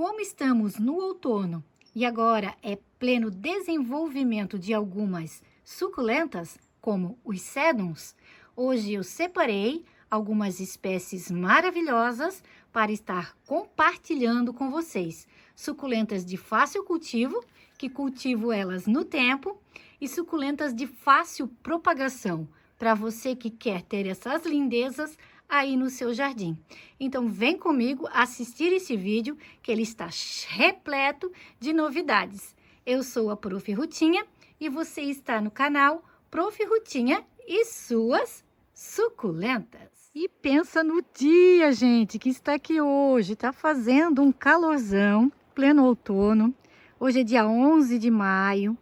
Como estamos no outono e agora é pleno desenvolvimento de algumas suculentas, como os sedums, hoje eu separei algumas espécies maravilhosas para estar compartilhando com vocês. Suculentas de fácil cultivo, que cultivo elas no tempo, e suculentas de fácil propagação, para você que quer ter essas lindezas aí no seu jardim. Então vem comigo assistir esse vídeo, que ele está repleto de novidades. Eu sou a Prof. Rutinha e você está no canal Prof. Rutinha e suas suculentas. E pensa no dia, gente, que está aqui hoje. Está fazendo um calorzão, pleno outono. Hoje é dia 11 de maio.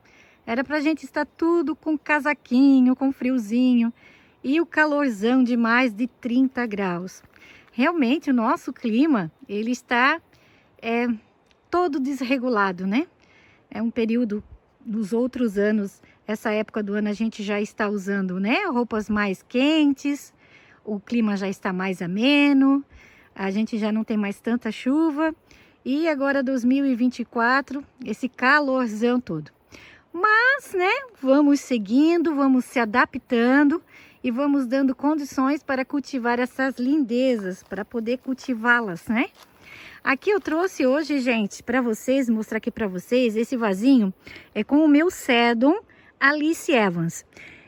Era pra gente estar tudo com casaquinho, com friozinho. E o calorzão de mais de 30 graus. Realmente o nosso clima, ele está todo desregulado, né? É um período, nos outros anos, essa época do ano a gente já está usando, né, roupas mais quentes, o clima já está mais ameno, a gente já não tem mais tanta chuva. E agora 2024, esse calorzão todo. Mas, né, vamos seguindo, vamos se adaptando e vamos dando condições para cultivar essas lindezas, para poder cultivá-las, né? Aqui eu trouxe hoje, gente, para vocês, mostrar aqui para vocês, esse vasinho é com o meu sedum Alice Evans.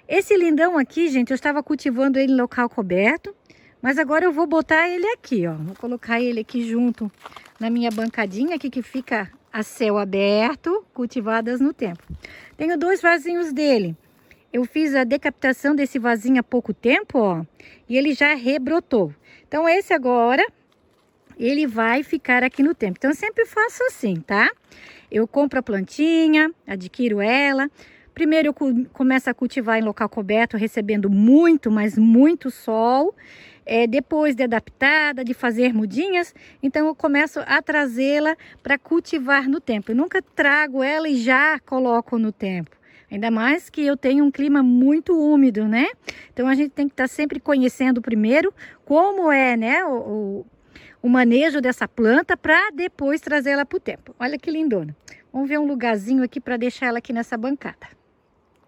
Esse lindão aqui, gente, eu estava cultivando ele em local coberto, mas agora eu vou botar ele aqui, ó. Vou colocar ele aqui junto na minha bancadinha aqui que fica a céu aberto, cultivadas no tempo. Tenho dois vasinhos dele. Eu fiz a decapitação desse vasinho há pouco tempo, ó, e ele já rebrotou. Então esse agora, ele vai ficar aqui no tempo. Então eu sempre faço assim, tá? Eu compro a plantinha, adquiro ela. Primeiro eu começo a cultivar em local coberto, recebendo muito, mas muito sol. Depois de adaptada, de fazer mudinhas, então eu começo a trazê-la para cultivar no tempo. Eu nunca trago ela e já coloco no tempo. Ainda mais que eu tenho um clima muito úmido, né? Então a gente tem que estar sempre conhecendo primeiro como é, né, o manejo dessa planta para depois trazê-la para o tempo. Olha que lindona. Vamos ver um lugarzinho aqui para deixar ela aqui nessa bancada.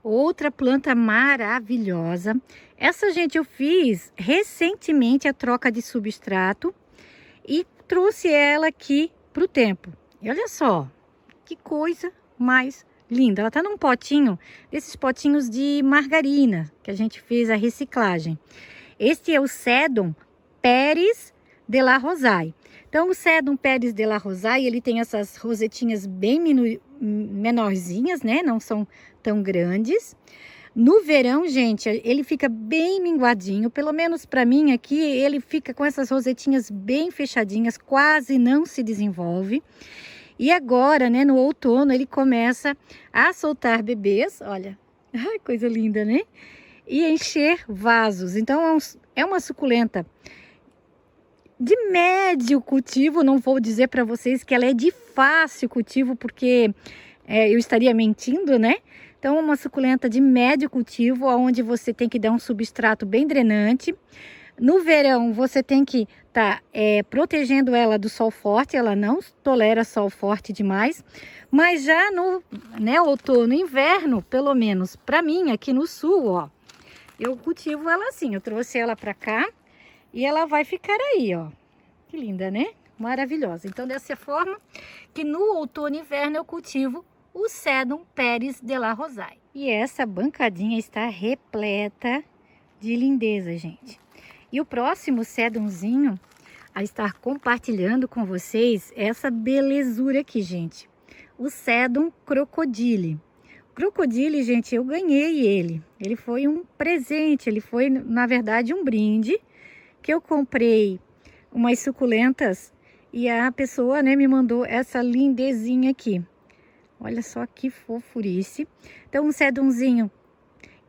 Outra planta maravilhosa. Essa, gente, eu fiz recentemente a troca de substrato e trouxe ela aqui para o tempo. E olha só, que coisa mais linda. Ela está num potinho, desses potinhos de margarina, que a gente fez a reciclagem. Este é o Sedum Pérez de la Rosaille. Então, o Sedum Pérez de la Rosaille, ele tem essas rosetinhas bem menorzinhas, né? Não são tão grandes. No verão, gente, ele fica bem minguadinho. Pelo menos para mim aqui, ele fica com essas rosetinhas bem fechadinhas, quase não se desenvolve. E agora, né, no outono, ele começa a soltar bebês, olha, ai, coisa linda, né? E encher vasos. Então, é uma suculenta de médio cultivo. Não vou dizer para vocês que ela é de fácil cultivo, porque eu estaria mentindo, né? Então, uma suculenta de médio cultivo, onde você tem que dar um substrato bem drenante. No verão, você tem que estar protegendo ela do sol forte, ela não tolera sol forte demais. Mas já no, né, outono e inverno, pelo menos para mim, aqui no sul, ó, eu cultivo ela assim. Eu trouxe ela para cá e ela vai ficar aí, ó. Que linda, né? Maravilhosa. Então, dessa forma que no outono e inverno eu cultivo o Sedum Pérez de la Rosaille. E essa bancadinha está repleta de lindeza, gente. E o próximo sedumzinho a estar compartilhando com vocês é essa belezura aqui, gente. O Sedum Crocodile. O Crocodile, gente, eu ganhei ele. Ele foi um presente, ele foi, na verdade, um brinde que eu comprei umas suculentas e a pessoa, né, me mandou essa lindezinha aqui. Olha só que fofurice. Então, um sedumzinho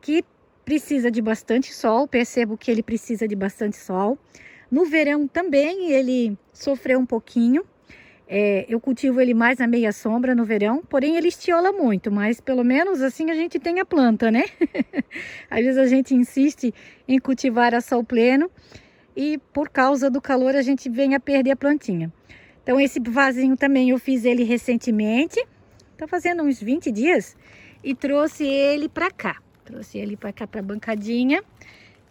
que precisa de bastante sol. Percebo que ele precisa de bastante sol. No verão também ele sofreu um pouquinho. Eu cultivo ele mais na meia sombra no verão. Porém, ele estiola muito. Mas pelo menos assim a gente tem a planta, né? Às vezes a gente insiste em cultivar a sol pleno. E por causa do calor a gente vem a perder a plantinha. Então esse vasinho também eu fiz ele recentemente, tá fazendo uns 20 dias, e trouxe ele pra cá. Trouxe ele pra cá, pra bancadinha.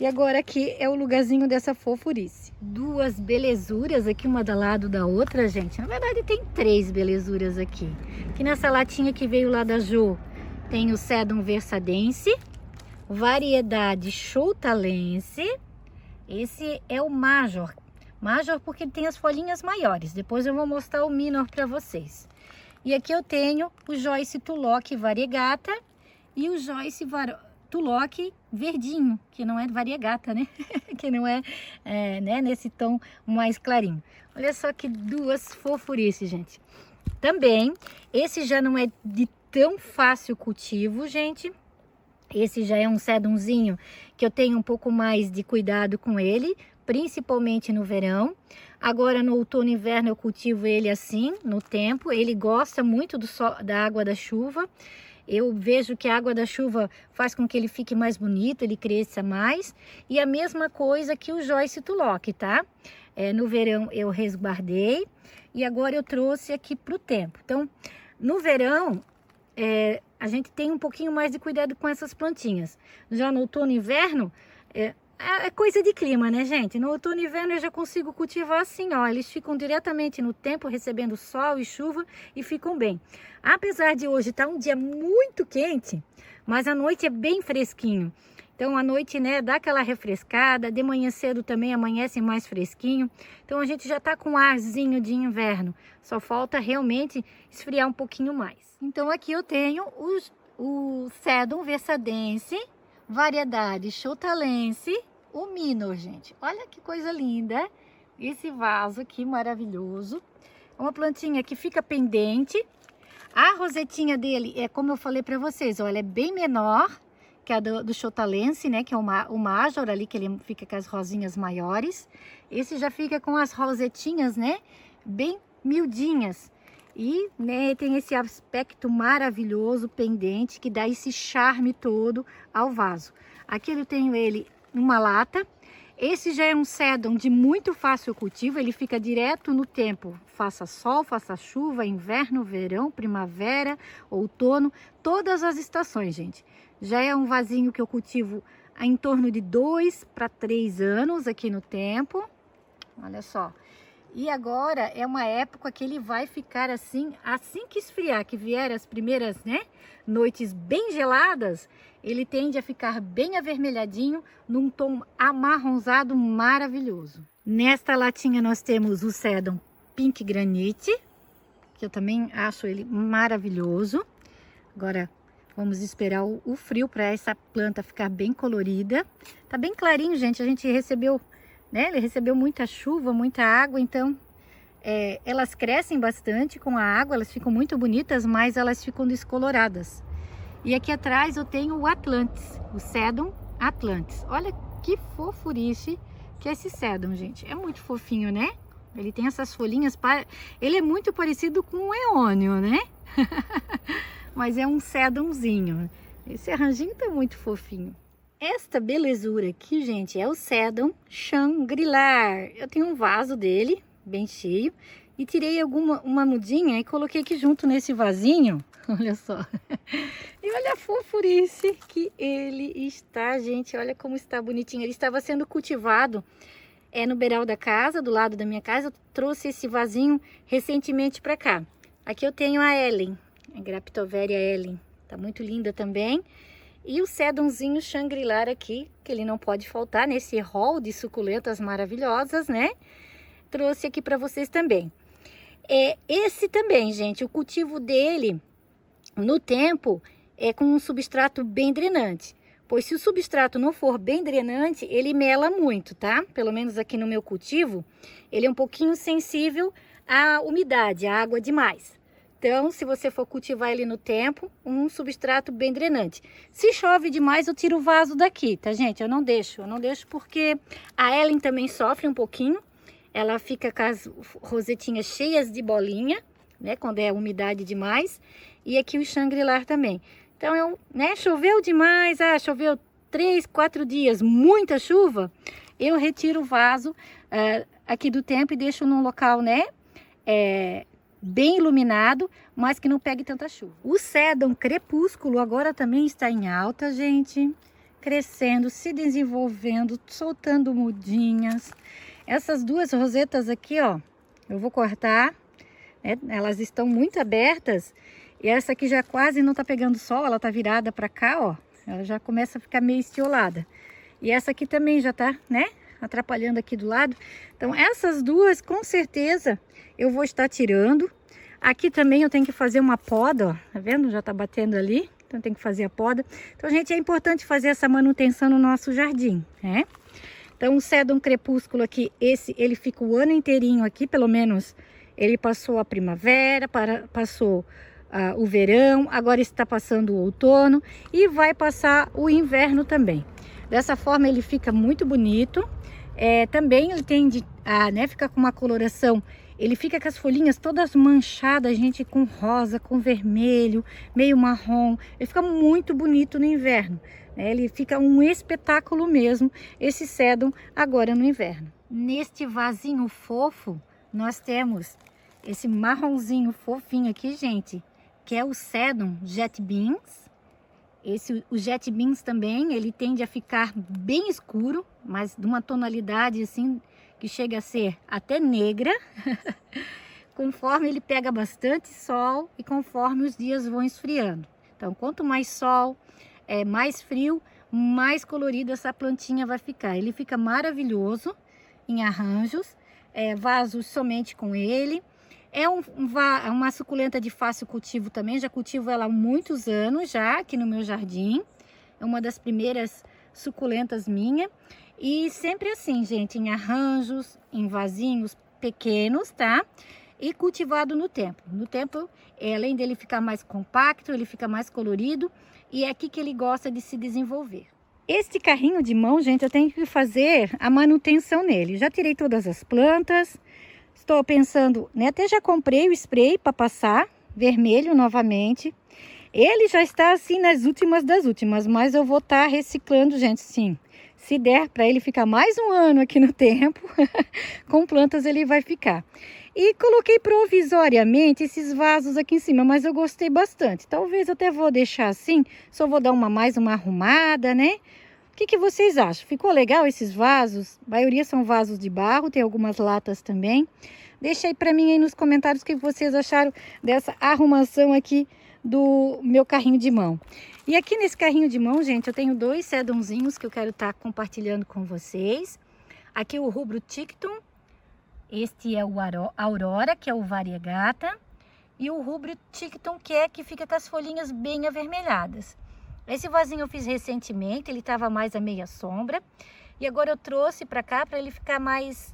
E agora aqui é o lugarzinho dessa fofurice. Duas belezuras aqui, uma do lado da outra, gente. Na verdade tem 3 belezuras aqui. Aqui nessa latinha que veio lá da Jo, tem o Sedum versadense, variedade choutalense. Esse é o Major. Major porque ele tem as folhinhas maiores. Depois eu vou mostrar o Minor para vocês. E aqui eu tenho o Joyce Tulloch variegata e o Joyce Tulloch verdinho, que não é variegata, né? Que não é, né, nesse tom mais clarinho. Olha só que duas fofurices, gente. Também, esse já não é de tão fácil cultivo, gente. Esse já é um sedumzinho que eu tenho um pouco mais de cuidado com ele, principalmente no verão. Agora no outono e inverno eu cultivo ele assim, no tempo. Ele gosta muito do sol, da água da chuva. Eu vejo que a água da chuva faz com que ele fique mais bonito, ele cresça mais. E a mesma coisa que o Joyce Tulloch, tá? No verão eu resguardei e agora eu trouxe aqui para o tempo. Então, no verão, a gente tem um pouquinho mais de cuidado com essas plantinhas. Já no outono e inverno, é coisa de clima, né, gente? No outono e inverno eu já consigo cultivar assim, ó. Eles ficam diretamente no tempo, recebendo sol e chuva e ficam bem. Apesar de hoje estar um dia muito quente, mas à noite é bem fresquinho. Então, à noite, né, dá aquela refrescada. De manhã cedo também amanhece mais fresquinho. Então, a gente já tá com um arzinho de inverno. Só falta realmente esfriar um pouquinho mais. Então, aqui eu tenho o Sedum versadense, variedade choutalense, o Minor, gente. Olha que coisa linda esse vaso aqui, maravilhoso. É uma plantinha que fica pendente. A rosetinha dele é como eu falei para vocês, olha, é bem menor que a do choutalense, né, que é o Major ali, que ele fica com as rosinhas maiores. Esse já fica com as rosetinhas, né, bem miudinhas. E, né, tem esse aspecto maravilhoso, pendente, que dá esse charme todo ao vaso. Aqui eu tenho ele numa lata. Esse já é um sedum de muito fácil cultivo, ele fica direto no tempo. Faça sol, faça chuva, inverno, verão, primavera, outono, todas as estações, gente. Já é um vasinho que eu cultivo em torno de 2 para 3 anos aqui no tempo. Olha só. E agora é uma época que ele vai ficar assim que esfriar, que vier as primeiras, né, noites bem geladas, ele tende a ficar bem avermelhadinho, num tom amarronzado maravilhoso. Nesta latinha nós temos o Sedum Pink Granite, que eu também acho ele maravilhoso. Agora vamos esperar o frio para essa planta ficar bem colorida. Tá bem clarinho, gente, a gente recebeu, né, ele recebeu muita chuva, muita água, então elas crescem bastante com a água, elas ficam muito bonitas, mas elas ficam descoloradas. E aqui atrás eu tenho o Atlantis, o Sedum Atlantis. Olha que fofurice que é esse Sedum, gente. É muito fofinho, né? Ele tem essas folhinhas, ele é muito parecido com um eônio, né? Mas é um sedumzinho. Esse arranjinho tá muito fofinho. Esta belezura aqui, gente, é o Sedum Shangri-La. Eu tenho um vaso dele, bem cheio, e tirei uma mudinha e coloquei aqui junto nesse vasinho. Olha só. E olha a fofurice que ele está, gente. Olha como está bonitinho. Ele estava sendo cultivado no beiral da casa, do lado da minha casa. Eu trouxe esse vasinho recentemente para cá. Aqui eu tenho a Ellen, a Graptoveria Ellen. Tá muito linda também. E o sedumzinho Shangri-La aqui, que ele não pode faltar nesse hall de suculentas maravilhosas, né? Trouxe aqui para vocês também. Esse também, gente, o cultivo dele no tempo é com um substrato bem drenante. Pois se o substrato não for bem drenante, ele mela muito, tá? Pelo menos aqui no meu cultivo, ele é um pouquinho sensível à umidade, à água demais. Então, se você for cultivar ele no tempo, um substrato bem drenante. Se chove demais, eu tiro o vaso daqui, tá, gente? Eu não deixo porque a Ellen também sofre um pouquinho. Ela fica com as rosetinhas cheias de bolinha, né? Quando é umidade demais. E aqui o Shangri-La também. Então, choveu demais, choveu 3, 4 dias, muita chuva. Eu retiro o vaso aqui do tempo e deixo num local, né? bem iluminado, mas que não pegue tanta chuva. O Sedum crepúsculo agora também está em alta, gente. Crescendo, se desenvolvendo, soltando mudinhas. Essas duas rosetas aqui, ó, eu vou cortar, né? Elas estão muito abertas. E essa aqui já quase não tá pegando sol, ela tá virada para cá, ó. Ela já começa a ficar meio estiolada. E essa aqui também já tá, né, atrapalhando aqui do lado. Então essas duas, com certeza, eu vou estar tirando. Aqui também eu tenho que fazer uma poda, ó. Tá vendo? Já tá batendo ali. Então tem que fazer a poda. Então, gente, é importante fazer essa manutenção no nosso jardim, né? Então o Sedum crepúsculo aqui, ele fica o ano inteirinho aqui, pelo menos ele passou a primavera, passou o verão, agora está passando o outono e vai passar o inverno também. Dessa forma ele fica muito bonito. Também ele tende a, né, ficar com uma coloração, ele fica com as folhinhas todas manchadas, gente, com rosa, com vermelho, meio marrom. Ele fica muito bonito no inverno, né? Ele fica um espetáculo mesmo, esse Sedum agora no inverno. Neste vasinho fofo, nós temos esse marronzinho fofinho aqui, gente, que é o Sedum Jet Beans. O Jet Beans também, ele tende a ficar bem escuro, mas de uma tonalidade assim, que chega a ser até negra, conforme ele pega bastante sol e conforme os dias vão esfriando. Então, quanto mais sol, mais frio, mais colorida essa plantinha vai ficar. Ele fica maravilhoso em arranjos, vasos somente com ele. É uma suculenta de fácil cultivo também, já cultivo ela há muitos anos já aqui no meu jardim. É uma das primeiras suculentas minha. E sempre assim, gente, em arranjos, em vasinhos pequenos, tá? E cultivado no tempo. No tempo, além dele ficar mais compacto, ele fica mais colorido e é aqui que ele gosta de se desenvolver. Este carrinho de mão, gente, eu tenho que fazer a manutenção nele. Já tirei todas as plantas. Estou pensando, né, até já comprei o spray para passar, vermelho novamente. Ele já está assim nas últimas das últimas, mas eu vou estar reciclando, gente, sim. Se der para ele ficar mais um ano aqui no tempo, com plantas ele vai ficar. E coloquei provisoriamente esses vasos aqui em cima, mas eu gostei bastante. Talvez eu até vou deixar assim, só vou dar mais uma arrumada, né? O que vocês acham? Ficou legal esses vasos? A maioria são vasos de barro, tem algumas latas também. Deixa aí para mim aí nos comentários o que vocês acharam dessa arrumação aqui do meu carrinho de mão. E aqui nesse carrinho de mão, gente, eu tenho dois sedumzinhos que eu quero estar compartilhando com vocês. Aqui o rubro Tictum, este é o Aurora, que é o Variegata. E o rubro Tictum, que fica com as folhinhas bem avermelhadas. Esse vasinho eu fiz recentemente, ele estava mais a meia sombra. E agora eu trouxe para cá para ele ficar mais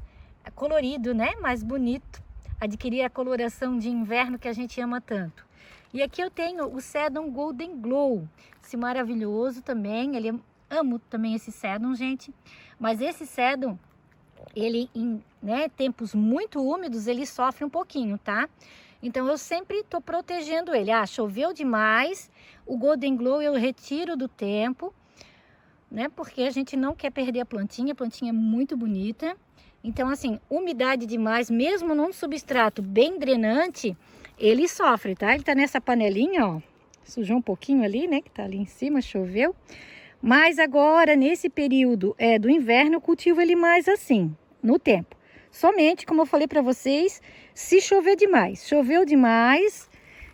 colorido, né? Mais bonito. Adquirir a coloração de inverno que a gente ama tanto. E aqui eu tenho o Sedum Golden Glow. Esse maravilhoso também. Amo também esse Sedum, gente. Mas esse Sedum, ele em, né, tempos muito úmidos, ele sofre um pouquinho, tá? Então eu sempre estou protegendo ele. Choveu demais, o Golden Glow eu retiro do tempo, né? Porque a gente não quer perder a plantinha é muito bonita. Então assim, umidade demais, mesmo num substrato bem drenante, ele sofre, tá? Ele tá nessa panelinha, ó, sujou um pouquinho ali, né? Que tá ali em cima, choveu. Mas agora, nesse período do inverno, eu cultivo ele mais assim, no tempo. Somente, como eu falei para vocês, se chover demais. Choveu demais,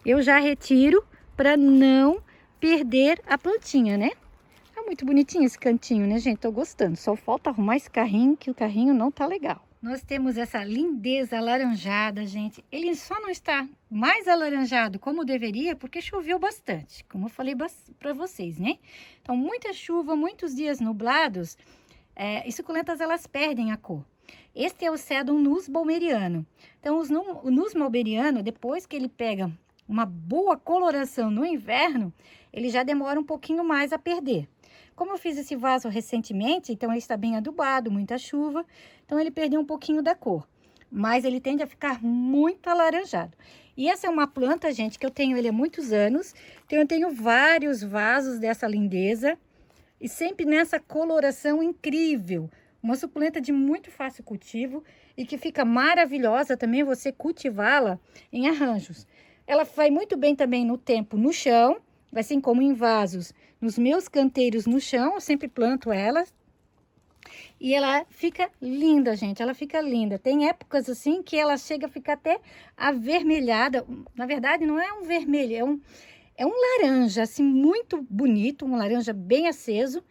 eu já retiro para não perder a plantinha, né? Tá muito bonitinho esse cantinho, né, gente? Tô gostando. Só falta arrumar esse carrinho, que o carrinho não tá legal. Nós temos essa lindeza alaranjada, gente. Ele só não está mais alaranjado como deveria porque choveu bastante, como eu falei para vocês, né? Então, muita chuva, muitos dias nublados, e suculentas elas perdem a cor. Este é o Sedum nussbaumeriano. Então, o nussbaumeriano, depois que ele pega uma boa coloração no inverno, ele já demora um pouquinho mais a perder. Como eu fiz esse vaso recentemente, então ele está bem adubado, muita chuva, então ele perdeu um pouquinho da cor. Mas ele tende a ficar muito alaranjado. E essa é uma planta, gente, que eu tenho ele há muitos anos. Então eu tenho vários vasos dessa lindeza e sempre nessa coloração incrível. Uma suculenta de muito fácil cultivo. e que fica maravilhosa também você cultivá-la em arranjos. Ela vai muito bem também no tempo no chão, assim como em vasos. Nos meus canteiros no chão, eu sempre planto ela. E ela fica linda, gente, ela fica linda. Tem épocas assim que ela chega a ficar até avermelhada. Na verdade, não é um vermelho, é um laranja, assim, muito bonito, um laranja bem aceso.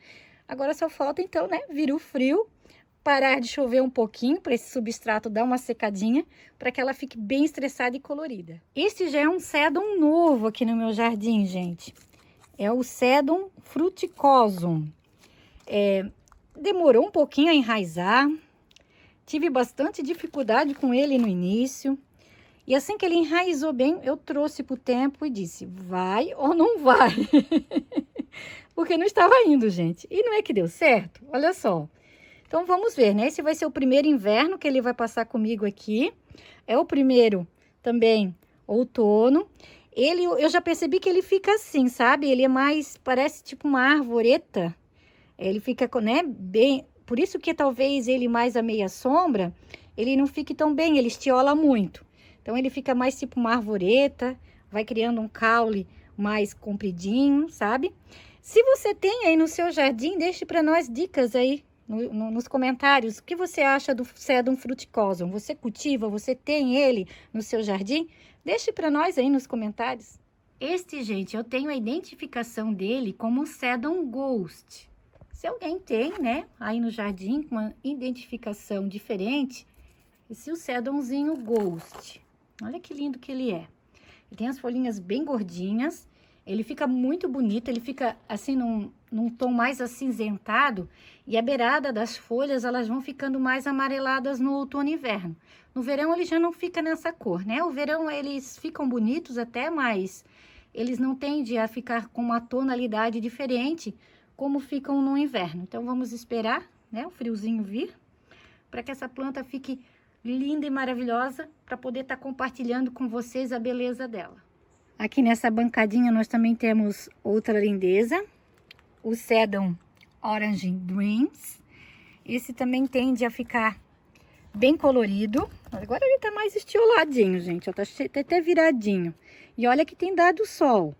Agora só falta, então, né, vir o frio, parar de chover um pouquinho, para esse substrato dar uma secadinha, para que ela fique bem estressada e colorida. Esse já é um sedum novo aqui no meu jardim, gente. É o Sedum fruticosum. Demorou um pouquinho a enraizar, tive bastante dificuldade com ele no início. E assim que ele enraizou bem, eu trouxe para o tempo e disse, vai ou não vai? Porque não estava indo, gente. E não é que deu certo? Olha só. Então, vamos ver, né? Esse vai ser o primeiro inverno que ele vai passar comigo aqui. É o primeiro também outono. Eu já percebi que ele fica assim, sabe? Ele é mais, parece tipo uma arvoreta. Ele fica, né, bem... Por isso que talvez ele mais a meia sombra, ele não fique tão bem, ele estiola muito. Então, ele fica mais tipo uma arvoreta, vai criando um caule mais compridinho, sabe? Se você tem aí no seu jardim, deixe para nós dicas aí nos comentários. O que você acha do Sedum fruticosum? Você cultiva? Você tem ele no seu jardim? Deixe para nós aí nos comentários. Este, gente, eu tenho a identificação dele como Sedum Ghost. Se alguém tem, né, aí no jardim, uma identificação diferente, esse é o Sedumzinho Ghost. Olha que lindo que ele é. Ele tem as folhinhas bem gordinhas, ele fica muito bonito, ele fica assim num tom mais acinzentado, e a beirada das folhas, elas vão ficando mais amareladas no outono e inverno. No verão, ele já não fica nessa cor, né? O verão, eles ficam bonitos até, mas eles não tendem a ficar com uma tonalidade diferente, como ficam no inverno. Então, vamos esperar, né, o friozinho vir, para que essa planta fique linda e maravilhosa, para poder estar compartilhando com vocês a beleza dela. Aqui nessa bancadinha, nós também temos outra lindeza, o Sedum Orange Dreams. Esse também tende a ficar bem colorido. Agora ele tá mais estioladinho, gente, ó, tá até viradinho. E olha que tem dado sol,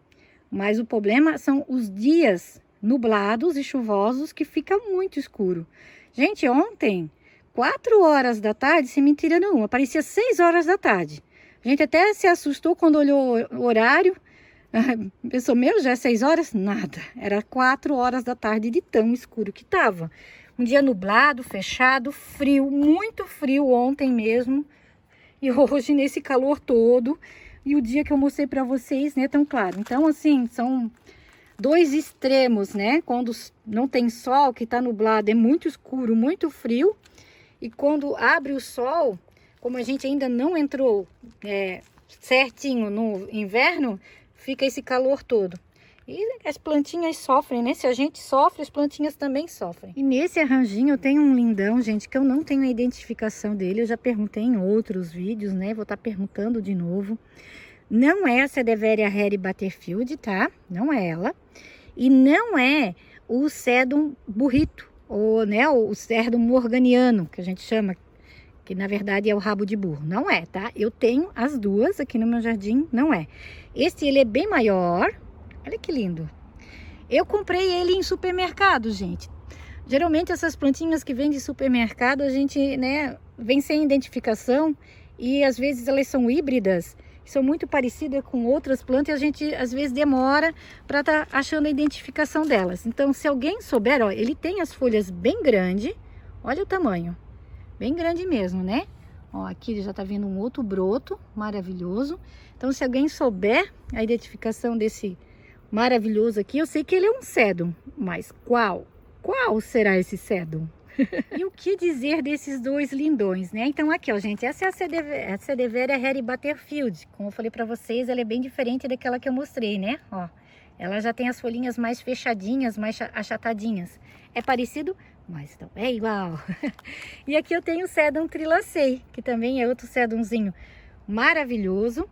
mas o problema são os dias nublados e chuvosos que fica muito escuro. Gente, ontem, 4 horas da tarde, sem mentira nenhuma, parecia 6 horas da tarde. A gente até se assustou quando olhou o horário. Pensou, meu, já é 6 horas? Nada, era 4 horas da tarde de tão escuro que tava. Um dia nublado, fechado, frio, muito frio ontem mesmo. E hoje nesse calor todo. E o dia que eu mostrei para vocês, né, tão claro. Então, assim, são dois extremos, né? Quando não tem sol, que tá nublado, é muito escuro, muito frio. E quando abre o sol, como a gente ainda não entrou certinho no inverno, fica esse calor todo. E as plantinhas sofrem, né? Se a gente sofre, as plantinhas também sofrem. E nesse arranjinho eu tenho um lindão, gente, que eu não tenho a identificação dele. Eu já perguntei em outros vídeos, né? Vou estar perguntando de novo. Não é a Sedeveria Hairy Butterfield, tá? Não é ela. E não é o Sedum burrito, ou, né, o Sedum morganiano, que a gente chama, que na verdade é o rabo de burro. Não é, tá? Eu tenho as duas aqui no meu jardim, não é. Esse, ele é bem maior. Olha que lindo. Eu comprei ele em supermercado, gente. Geralmente essas plantinhas que vêm de supermercado, a gente, né, vem sem identificação. E às vezes elas são híbridas, são muito parecidas com outras plantas. E a gente às vezes demora para estar achando a identificação delas. Então, se alguém souber, ó, ele tem as folhas bem grandes. Olha o tamanho. Bem grande mesmo, né? Ó, aqui já tá vindo um outro broto maravilhoso. Então, se alguém souber a identificação desse maravilhoso aqui, eu sei que ele é um Sedum, mas qual será esse Sedum? E o que dizer desses dois lindões, né? Então aqui, ó, gente, essa é a Sedeveria Hairy Butterfield. Como eu falei pra vocês, ela é bem diferente daquela que eu mostrei, né? Ó, ela já tem as folhinhas mais fechadinhas, mais achatadinhas. É parecido, mas não é igual. E aqui eu tenho o Sedum Trilacei, que também é outro sedumzinho maravilhoso.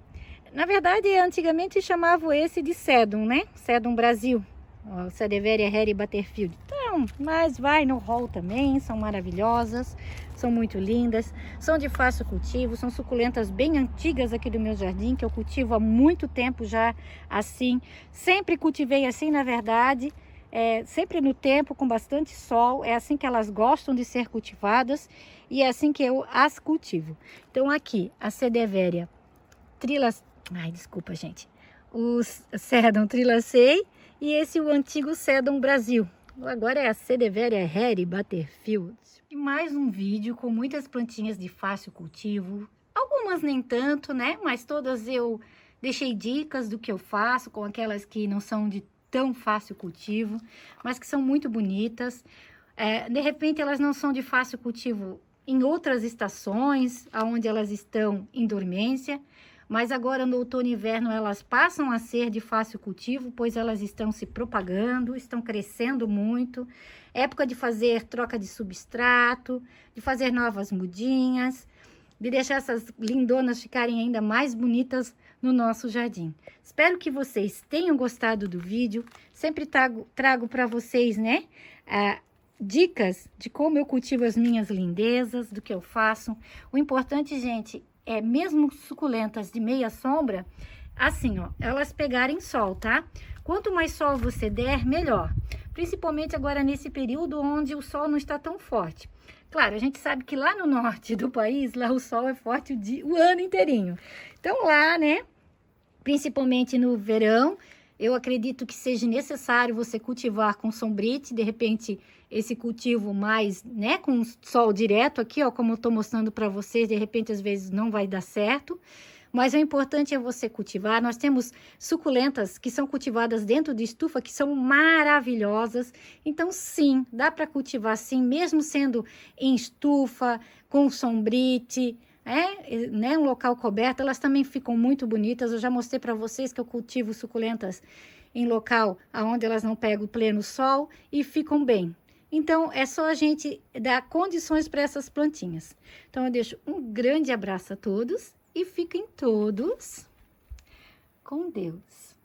Na verdade, antigamente chamavam esse de Sedum, né? Sedum Brasil, ó, Sedeveria Hairy Butterfield. Tá não, mas vai no hall também, são maravilhosas, são muito lindas, são de fácil cultivo, são suculentas bem antigas aqui do meu jardim, que eu cultivo há muito tempo já assim, sempre cultivei assim na verdade, sempre no tempo, com bastante sol, é assim que elas gostam de ser cultivadas e é assim que eu as cultivo. Então aqui, a Sedevéria desculpa gente, o Sedum trilacei e esse o antigo Sedum Brasil. Agora é a Sedevéria Hairy Butterfield. E mais um vídeo com muitas plantinhas de fácil cultivo. Algumas nem tanto, né? Mas todas eu deixei dicas do que eu faço com aquelas que não são de tão fácil cultivo, mas que são muito bonitas. De repente elas não são de fácil cultivo em outras estações, onde elas estão em dormência, mas agora no outono e inverno elas passam a ser de fácil cultivo, pois elas estão se propagando, estão crescendo muito. Época de fazer troca de substrato, de fazer novas mudinhas, de deixar essas lindonas ficarem ainda mais bonitas no nosso jardim. Espero que vocês tenham gostado do vídeo. Sempre trago para vocês, né, dicas de como eu cultivo as minhas lindezas, do que eu faço. O importante, gente, mesmo suculentas de meia sombra, assim, ó, elas pegarem sol, tá? Quanto mais sol você der, melhor. Principalmente agora nesse período onde o sol não está tão forte. Claro, a gente sabe que lá no norte do país, lá o sol é forte o ano inteirinho. Então lá, né, principalmente no verão, eu acredito que seja necessário você cultivar com sombrite, de repente esse cultivo mais, né, com sol direto aqui, ó, como eu tô mostrando para vocês, de repente às vezes não vai dar certo, mas o importante é você cultivar. Nós temos suculentas que são cultivadas dentro de estufa, que são maravilhosas, então sim, dá para cultivar sim, mesmo sendo em estufa, com sombrite, né, um local coberto, elas também ficam muito bonitas. Eu já mostrei para vocês que eu cultivo suculentas em local onde elas não pegam pleno sol e ficam bem. Então, é só a gente dar condições para essas plantinhas. Então, eu deixo um grande abraço a todos e fiquem todos com Deus.